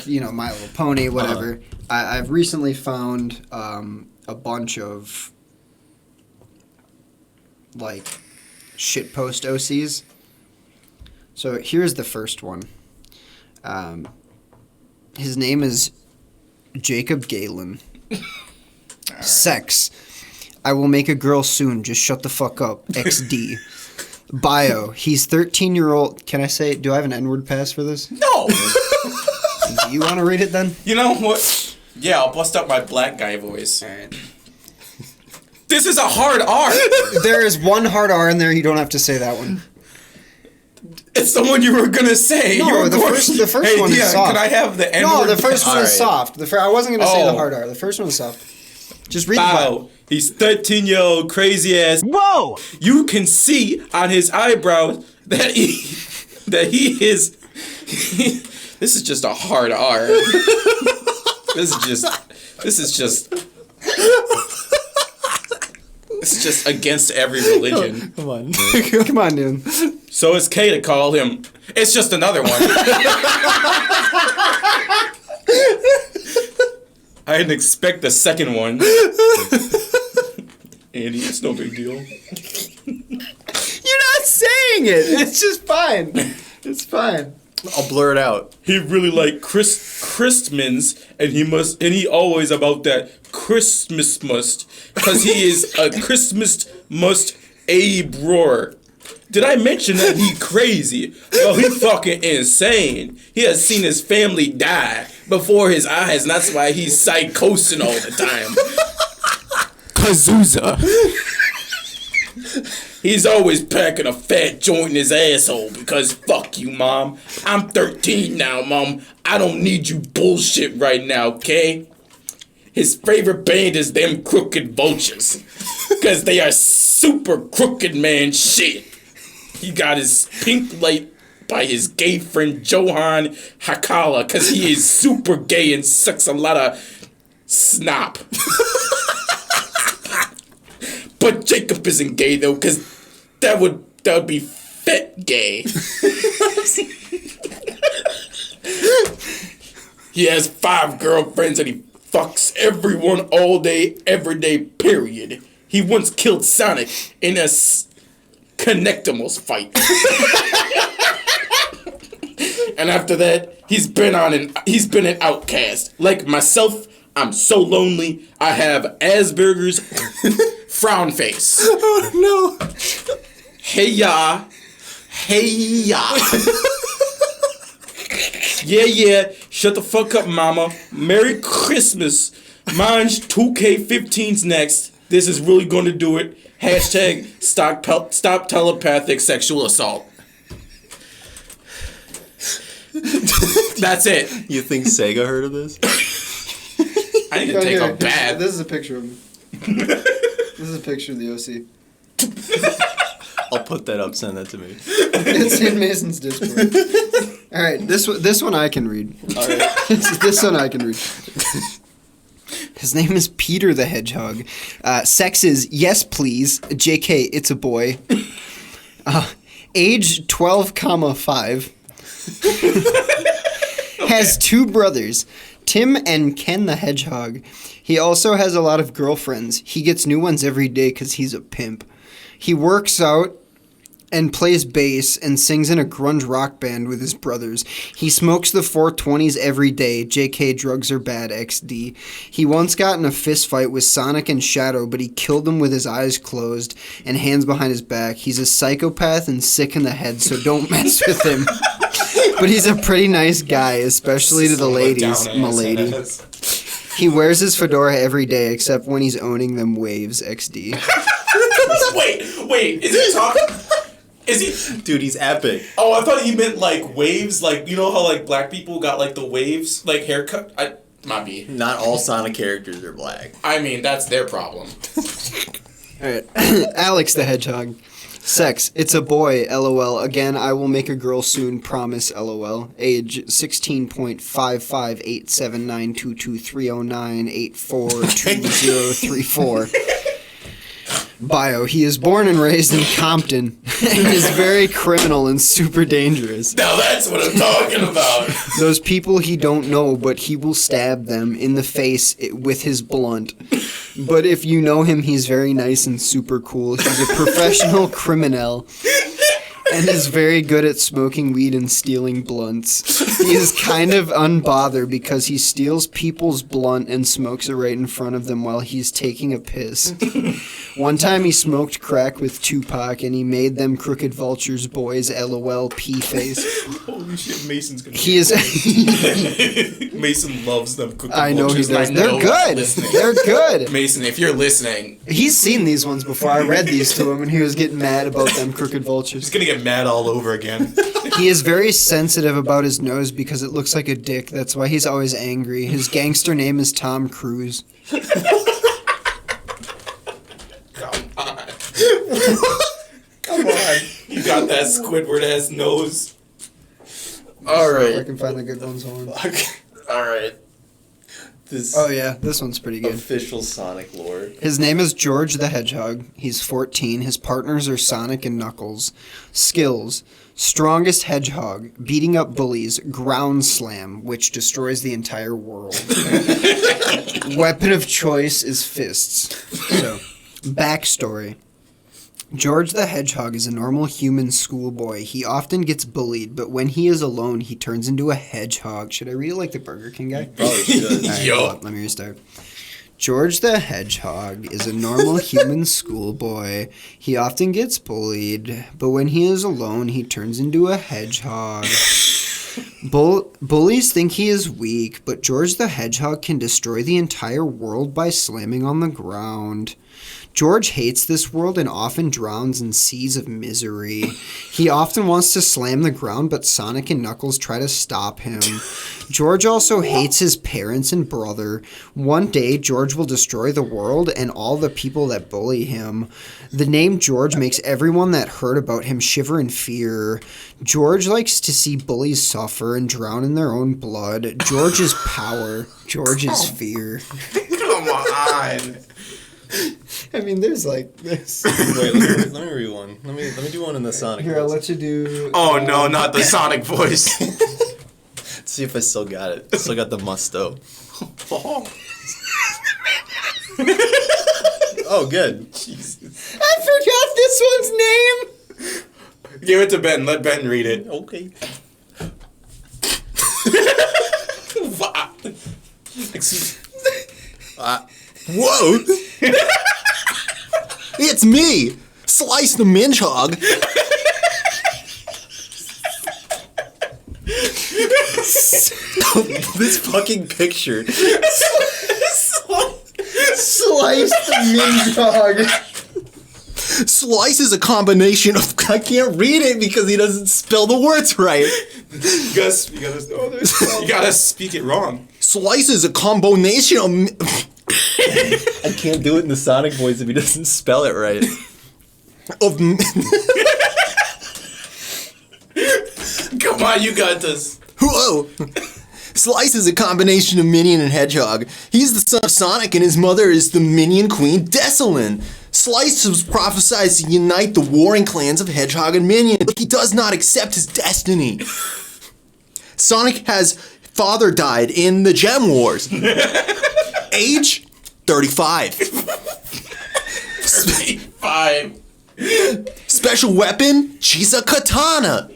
My Little Pony, whatever. I've recently found a bunch of shitpost OCs. So here's the first one. His name is Jacob Galen. Sex. I will make a girl soon. Just shut the fuck up. XD. Bio. He's 13-year-old. Can I say, do I have an N-word pass for this? No! Do you want to read it then? You know what? Yeah, I'll bust out my black guy voice. Alright. This is a hard R! There is one hard R in there. You don't have to say that one. It's the one you were gonna say. No, You were the first hey, one is Dion, soft. Can I have the N-word? No, the first one is Alright. soft. I wasn't going to say the Oh. hard R. The first one is soft. Just read the bio. Wow, he's 13-year-old crazy ass. Whoa! You can see on his eyebrows that he is. This is just a hard R. This is just against every religion. Come on. Come on, dude. So it's K to call him. It's just another one. I didn't expect the second one. Andy, it's no big deal. You're not saying it. It's just fine. It's fine. I'll blur it out. He really like Christmas, and he always about that Christmas must, cause he is a Christmas must Abe Roar. Did I mention that he crazy? Well, he fucking insane. He has seen his family die before his eyes, and that's why he's psychosing all the time. Kazuza. He's always packing a fat joint in his asshole because fuck you, Mom. I'm 13 now, Mom. I don't need you bullshit right now, okay? His favorite band is them Crooked Vultures because they are super crooked man shit. He got his pink light by his gay friend Johan Hakala because he is super gay and sucks a lot of snot. But Jacob isn't gay though, because that would be fat gay. He has 5 girlfriends and he fucks everyone all day, every day, period. He once killed Sonic in a Connectimals fight. And after that, he's been an outcast. Like myself, I'm so lonely. I have Asperger's frown face. Oh no. Hey ya. Hey ya. Yeah. Shut the fuck up, mama. Merry Christmas. Mine's 2K15's next. This is really gonna do it. Hashtag stop telepathic sexual assault. That's it. You think Sega heard of this? I need to take a bath. This is a picture of him. This is a picture of the OC. I'll put that up. Send that to me. It's in Mason's Discord. All right, this one I can read. All right. This one I can read. His name is Peter the Hedgehog. Sex is yes, please. JK, it's a boy. Age 12,5. Has 2 brothers, Tim and Ken the Hedgehog. He also has a lot of girlfriends. He gets new ones every day because he's a pimp. He works out and plays bass and sings in a grunge rock band with his brothers. He smokes the 420s every day. JK, drugs are bad, XD. He once got in a fist fight with Sonic and Shadow, but he killed him with his eyes closed and hands behind his back. He's a psychopath and sick in the head, so don't mess with him. But he's a pretty nice guy, especially to the ladies, m'lady. He wears his fedora every day, except when he's owning them waves, XD. Wait, is he talking? Is he? Dude, he's epic. Oh, I thought he meant like waves, like you know how like black people got like the waves, like haircut. Might be. Not all Sonic characters are black. I mean, that's their problem. All right, Alex the Hedgehog. Sex, it's a boy, LOL. Again, I will make a girl soon, promise, LOL. Age 16.55879223098420034. Bio, he is born and raised in Compton and is very criminal and super dangerous. Now that's what I'm talking about. Those people he don't know, but he will stab them in the face with his blunt. But if you know him, he's very nice and super cool. He's a professional criminal and is very good at smoking weed and stealing blunts. He is kind of unbothered because he steals people's blunt and smokes it right in front of them while he's taking a piss. One time he smoked crack with Tupac and he made them Crooked Vultures boys LOL P-face. Holy shit, Mason's gonna He is... Mason loves them cooking. I know he vultures, does. and I They're know good. he's listening. They're good. Mason, if you're listening, He's seen these ones before. I read these to him and he was getting mad about them Crooked Vultures. he's gonna get mad all over again. He is very sensitive about his nose because it looks like a dick. That's why he's always angry. His gangster name is Tom Cruise. Come on. Come on. You got that Squidward-ass nose. All If I right. can find the good ones. Hold on. All right. This Oh yeah, this one's pretty good. official Sonic lore. His name is George the Hedgehog. He's 14. His partners are Sonic and Knuckles. Skills: strongest hedgehog, beating up bullies, ground slam, which destroys the entire world. Weapon of choice is fists. So, backstory. George the Hedgehog is a normal human schoolboy. He often gets bullied, but when he is alone, he turns into a hedgehog. Should I read it like the Burger King guy? Probably should. All right, Yo. hold on, let me restart. George the Hedgehog is a normal human schoolboy. He often gets bullied, but when he is alone, he turns into a hedgehog. Bullies think he is weak, but George the Hedgehog can destroy the entire world by slamming on the ground. George hates this world and often drowns in seas of misery. He often wants to slam the ground, but Sonic and Knuckles try to stop him. George also hates his parents and brother. One day, George will destroy the world and all the people that bully him. The name George makes everyone that heard about him shiver in fear. George likes to see bullies suffer and drown in their own blood. George is power. George is fear. Come on. I mean, there's like this. Wait, let me read one. Let me do one in the Sonic. Here, I'll voice. let you do. Oh no, not the Sonic voice. Let's see if I still got it. Still got the musto. Oh, good. Jesus. I forgot this one's name. Give it to Ben. Let Ben read it. Okay. Wow. Excuse- Whoa! It's me, Slice the Minchog. This fucking picture. Slice the Minjog. Slice is a combination of. I can't read it because he doesn't spell the words right. you gotta speak it wrong. Slice is a combination of. I can't do it in the Sonic voice if he doesn't spell it right. Of. Come on, you got this. Whoa! Slice is a combination of Minion and Hedgehog. He's the son of Sonic and his mother is the Minion Queen Desolin. Slice was prophesied to unite the warring clans of Hedgehog and Minion, but he does not accept his destiny. Sonic has father died in the Gem Wars. Age 35. 35. Special weapon, she's a katana.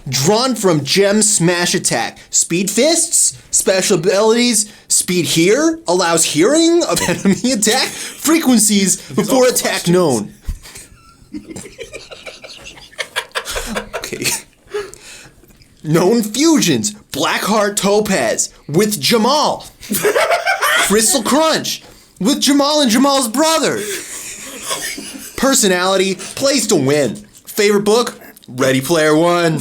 Drawn from Gem Smash Attack. Speed Fists, special abilities, Speed Hear, allows hearing of enemy attack frequencies before attack known. Okay. Known fusions, Blackheart Topaz with Jamal. Crystal Crunch with Jamal and Jamal's brother. Personality, plays to win. Favorite book, Ready Player One.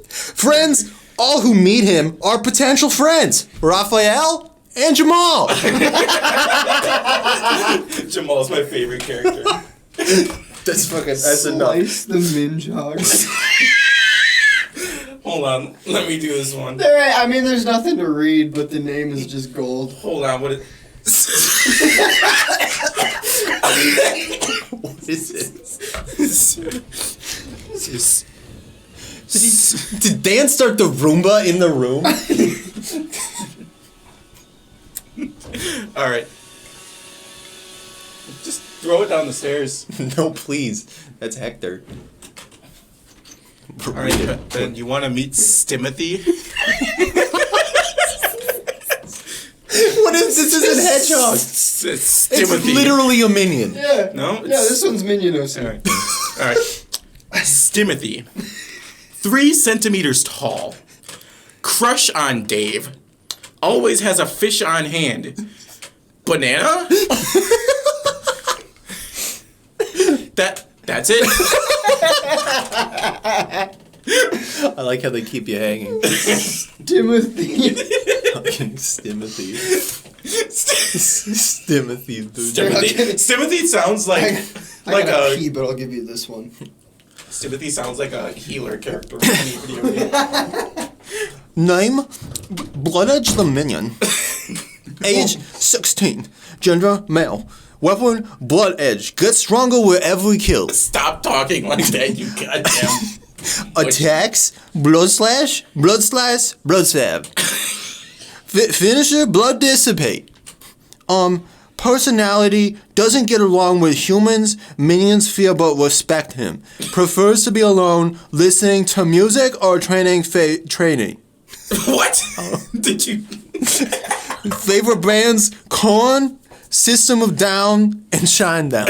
Friends, all who meet him are potential friends. Raphael and Jamal. Jamal's my favorite character. That's enough. Slice the Minjog. Hold on, let me do this one. There, I mean, there's nothing to read, but the name is just gold. Hold on, what is... What is this? Did Dan start the Roomba in the room? All right. Just Throw it down the stairs. No, please. That's Hector. All right, Ben, you want to meet Stimothy? What is this? This isn't Hedgehog. It's It's Stimothy. literally a minion. Yeah. No? Yeah, this one's Minion-OC. All right. All right. Stimothy. 3 centimeters tall. Crush on Dave. Always has a fish on hand. Banana? That's it. I like how they keep you hanging. Timothy. Fucking Stimothy. Stimothy, dude. Stimothy sounds like I gotta pee, but I'll give you this one. Stimothy sounds like a healer character in any video game. Name, Blood Edge the Minion. Age 16. Gender, male. Weapon, Blood Edge. Gets stronger with every kill. Stop talking like that, you goddamn. Attacks, Blood Slash, Blood Slice, Blood Stab. Finisher, Blood Dissipate. Personality, doesn't get along with humans, minions fear but respect him. Prefers to be alone, listening to music or training. What? Did you? Favorite bands, Korn, System of Down, and Shinedown.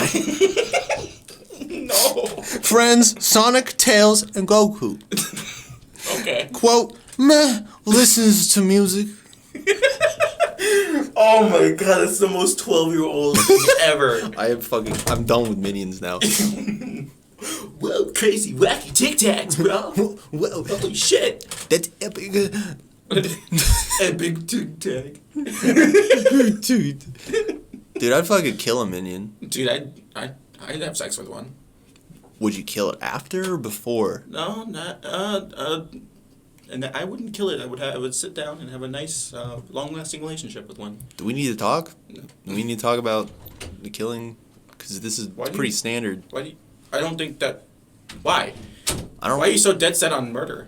No. Friends, Sonic, Tails, and Goku. Okay. Quote, meh, listens to music. Oh my god, that's the most 12-year-old thing ever. I'm done with minions now. Whoa, crazy, wacky Tic Tacs, bro. Whoa, Holy shit. that's epic. Epic Tic Tac. Dude, I'd fucking kill a minion. Dude, I'd have sex with one. Would you kill it after or before? No, not, and I wouldn't kill it. I would sit down and have a nice, long-lasting relationship with one. Do we need to talk? Do we need to talk about the killing? Because this is pretty standard. I don't think that. Why? I don't. Why are you so dead set on murder?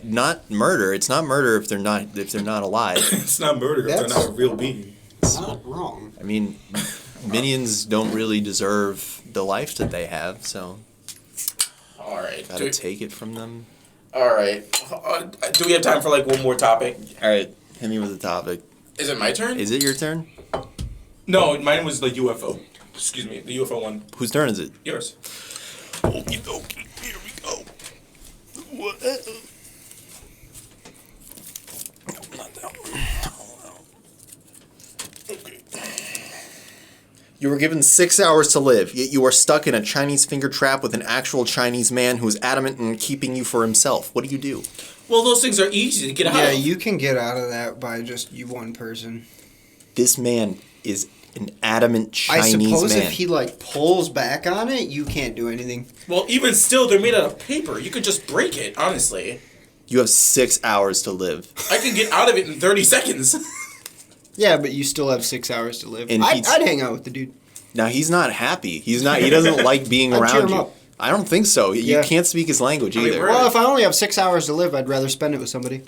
Not murder. It's not murder if they're not alive. It's not murder if they're not a real being. It's not wrong. I mean, minions don't really deserve the life that they have, so All right. gotta take it from them. All right. Do we have time for like one more topic? All right, hit me with a topic. Is it my turn? Is it your turn? No, mine was the UFO. Excuse me, the UFO one. Whose turn is it? Yours. Okie dokie, here we go. What? No, not that one. Okay. You were given 6 hours to live, yet you are stuck in a Chinese finger trap with an actual Chinese man who is adamant in keeping you for himself. What do you do? Well, those things are easy to get out Yeah, of. you can get out of that by just you one person. This man is an adamant Chinese man. I suppose if he like pulls back on it, you can't do anything. Well, even still, they're made out of paper. You could just break it, honestly. You have 6 hours to live. I can get out of it in 30 seconds. Yeah, but you still have 6 hours to live. And I'd hang out with the dude. Now, he's not happy. He doesn't like being I'd cheer around him you. up. I don't think so. You Yeah. can't speak his language I mean, either. we're- Well, if I only have 6 hours to live, I'd rather spend it with somebody.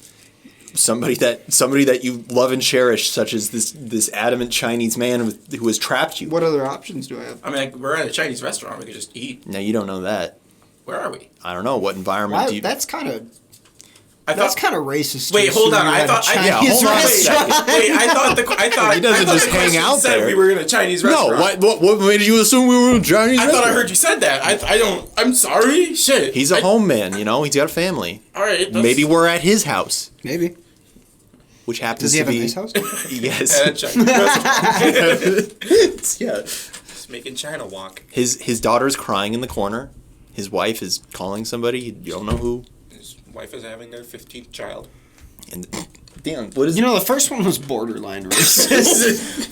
Somebody that you love and cherish, such as this adamant Chinese man who has trapped you. What other options do I have? I mean, we're at a Chinese restaurant. We could just eat. Now, you don't know that. Where are we? I don't know. What environment do you... That's kind of I that's thought. kind of racist. to Wait, hold assume on. you're I at a thought. yeah, Chinese hold on a restaurant. second. Wait, I thought He doesn't just the hang question out said there. we were in a Chinese No, restaurant. what made you assume we were in a Chinese I thought I restaurant? heard you said that. I don't. I'm sorry. Shit. He's a home man, you know? He's got a family. All right. Maybe we're at his house, Maybe. which happens Does he to have be... a nice house? Yes. At a Chinese restaurant. Yeah. Just making China walk. His daughter's crying in the corner. His wife is calling somebody. You don't know who. His wife is having their 15th child. And damn, what is You know, the first one was borderline racist.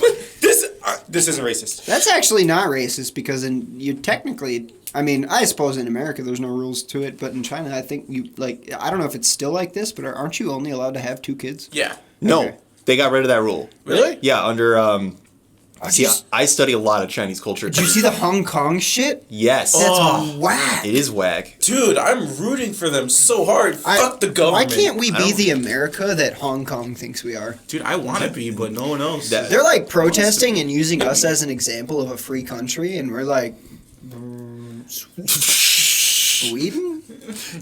This isn't racist. That's actually not racist because you technically, I mean, I suppose in America there's no rules to it, but in China I think I don't know if it's still like this, but aren't you only allowed to have 2 kids? Yeah. No, Okay. they got rid of that rule. Really? Yeah, under See, I study a lot of Chinese culture. Did you see the Hong Kong shit? Yes. That's whack. It is whack. Dude, I'm rooting for them so hard. Fuck the government. Why can't we be the America that Hong Kong thinks we are? Dude, I want to be, but no one else. They're like protesting and using us as an example of a free country, and we're like, Sweden?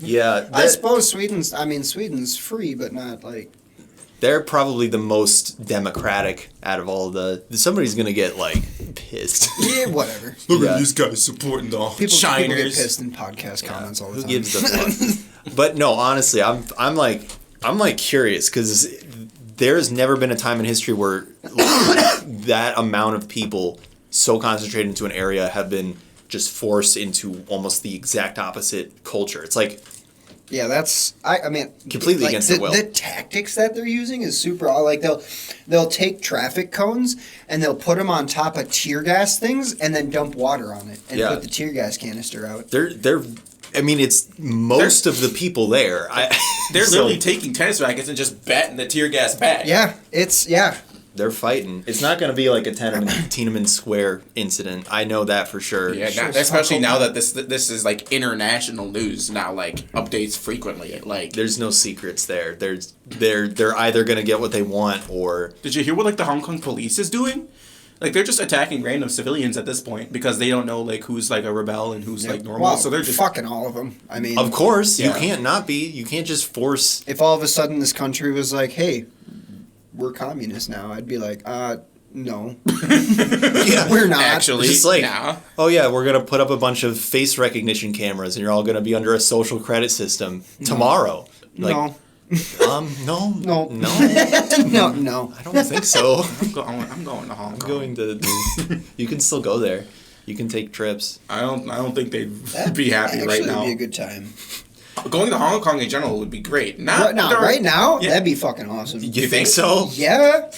Yeah. I suppose Sweden's free, but not like. They're probably the most democratic out of all the. Somebody's gonna get like pissed. Yeah, whatever. Look at these guys supporting the People get Chiners. pissed in podcast comments all the Who time. gives the fuck? But no, honestly, I'm like curious because there's never been a time in history where that amount of people so concentrated into an area have been just forced into almost the exact opposite culture. It's like. Yeah, that's I mean Completely like, against their will. The tactics that they're using is super. Like they'll take traffic cones and they'll put them on top of tear gas things and then dump water on it and put the tear gas canister out. They're. I mean, it's most of the people there. They're literally taking tennis rackets and just batting the tear gas back. Yeah, They're fighting. It's not going to be like a Tiananmen Square incident. I know that for sure. Yeah, especially now that this is like international news now, like updates frequently. Like, There's no secrets there. They're either going to get what they want or. did you hear what like the Hong Kong police is doing? Like they're just attacking random civilians at this point because they don't know like who's like a rebel and who's like normal. well, so they're just fucking all of them. I mean, Of course, you Yeah. can't not be. You can't just force. if all of a sudden this country was like, hey, we're communist now, I'd be like, no, Yeah, we're not. actually Just like, nah. oh yeah, we're gonna put up a bunch of face recognition cameras, and you're all gonna be under a social credit system tomorrow. Like, No, no, No. no. I don't think so. I'm going to Hong I'm Kong. going to. You can still go there. You can take trips. I don't think they'd That'd be happy right actually now. be a good time. Going to Hong Kong in general would be great. Not Right now, Yeah. that'd be fucking awesome. You think so? Yeah,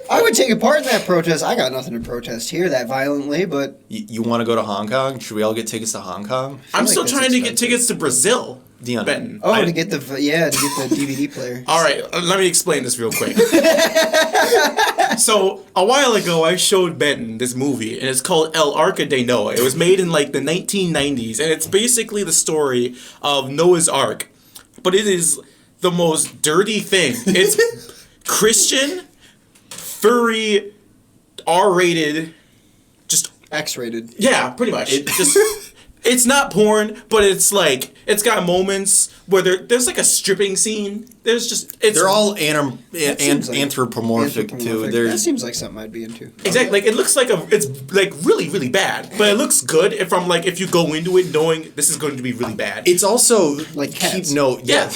I would take a part in that protest. I got nothing to protest here that violently, but You want to go to Hong Kong? Should we all get tickets to Hong Kong? I'm like still that's trying to get expensive. tickets to Brazil. Deion. Benton. to get the DVD player. All right, let me explain this real quick. So, a while ago, I showed Benton this movie, and it's called El Arca de Noah. It was made in, like, the 1990s, and it's basically the story of Noah's Ark. But it is the most dirty thing. It's Christian, furry, R-rated, just... X-rated. Yeah, pretty much. It's not porn, but it's like it's got moments where there's like a stripping scene. They're all seems like anthropomorphic too. That There's seems like something I'd be into. exactly like it looks like it's like really really bad, but it looks good if you go into it knowing this is going to be really bad. It's also Like cats. keep note. Yeah.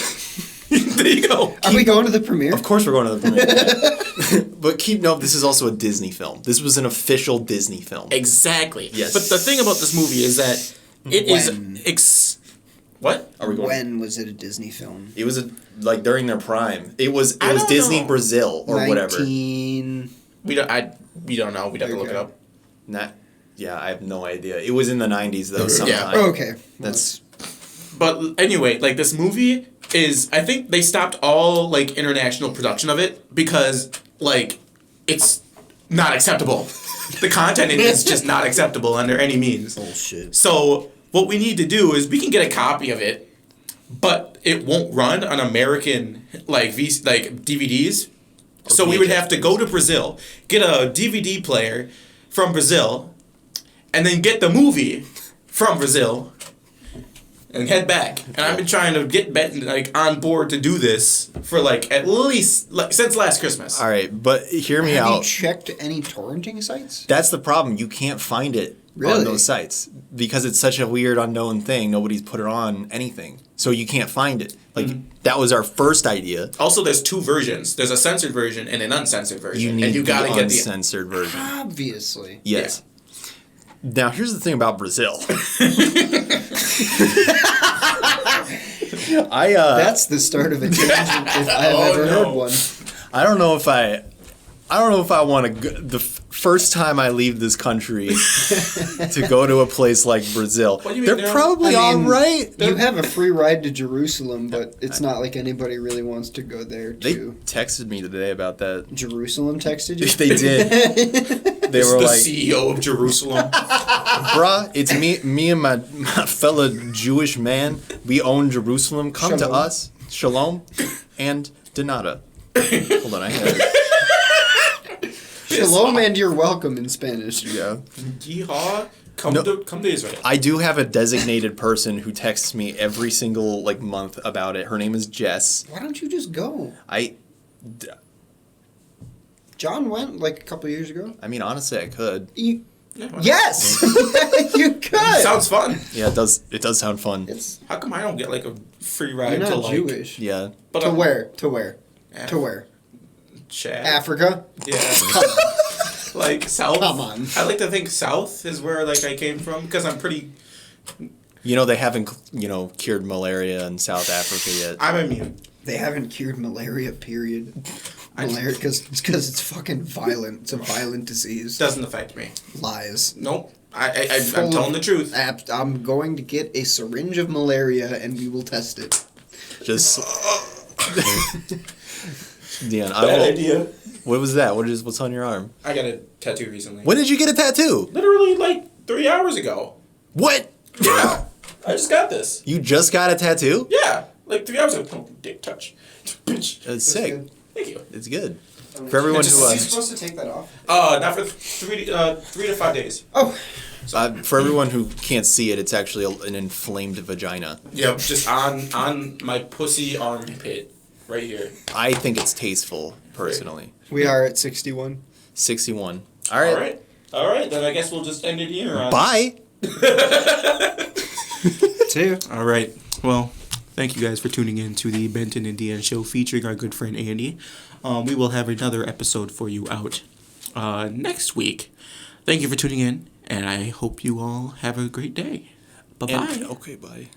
There you go. Are we going to the premiere? Of course we're going to the premiere. But keep note, this is also a Disney film. This was an official Disney film. Exactly. Yes. But the thing about this movie is that it is When? what? Are we going? When was it a Disney film? It was like during their prime. It was I don't Disney know. Brazil or whatever. 19... We don't know. We'd have to look it Okay. up. Yeah, I have no idea. It was in the 90s though. Sometime. Oh, okay. That's But anyway, like this movie is, I think they stopped all like international production of it because like it's not acceptable. The content in it is just not acceptable under any means. Bullshit. So what we need to do is we can get a copy of it, but it won't run on American like DVDs. So we would have to go to Brazil, get a DVD player from Brazil, and then get the movie from Brazil. And head back. And I've been trying to get Benton like on board to do this for like at least since last Christmas. all right. But hear me Have you out. checked any torrenting sites? That's the problem. You can't find it on Really? those sites because it's such a weird unknown thing. Nobody's put it on anything, so you can't find it. Like that was our first idea. Also, there's two versions. There's a censored version and an uncensored version. You need and you gotta the get the uncensored version. Obviously. Yes. Now here's the thing about Brazil. That's the start of a tangent if I've ever heard one. I don't know if I want to. The first time I leave this country to go to a place like Brazil, What do you mean they're they're- probably I all mean, right. You have a free ride to Jerusalem, but it's not like anybody really wants to go there They to. texted me today about that. Jerusalem texted you? They did. They This were is the like, CEO of Jerusalem. bruh, it's me and my fellow Jewish man. We own Jerusalem. Come to Shalom. us. Shalom and Donata. Hold on, I had it. Shalom and you're welcome in Spanish. Yeah. Yeehaw. Come No. to Israel. I do have a designated person who texts me every single month about it. Her name is Jess. Why don't you just go? I John went a couple years ago. mean, honestly, I could. You, Yeah, why not? yes, you could. Sounds fun. Yeah, it does. It does sound fun. It's How come I don't get like a free ride you're to not like Jewish. Yeah. But To I'm- where? To where? Af- To where? Chad. Africa. Yeah. Like south. Come on. I like to think south is where like I came from because I'm pretty. You know, they haven't, cured malaria in South Africa yet. I'm immune. They haven't cured malaria. Period. Malaria because it's fucking violent. It's a violent disease. Doesn't affect me. Lies. Nope. I'm Full telling of- the truth. I'm going to get a syringe of malaria and we will test it. Just. Dion, Bad idea. What was that? What's on your arm? I got a tattoo recently. When did you get a tattoo? Literally like 3 hours ago. What? Yeah. I just got this. You just got a tattoo? Yeah. Like 3 hours ago. Oh, dick touch. Bitch. That's sick. good. Thank you. It's good. For everyone It's who just- Are you supposed to take that off? Not for 3 to 5 days. Oh, for everyone who can't see it, it's actually an inflamed vagina. Yep, just on my pussy armpit, right here. I think it's tasteful, personally. we are at 61. 61. All right. All right. Then I guess we'll just end it here. Bye. See you. All right. Well, thank you guys for tuning in to the Benton and Deion show featuring our good friend Andy. We will have another episode for you out next week. Thank you for tuning in, and I hope you all have a great day. Bye-bye. Okay, bye.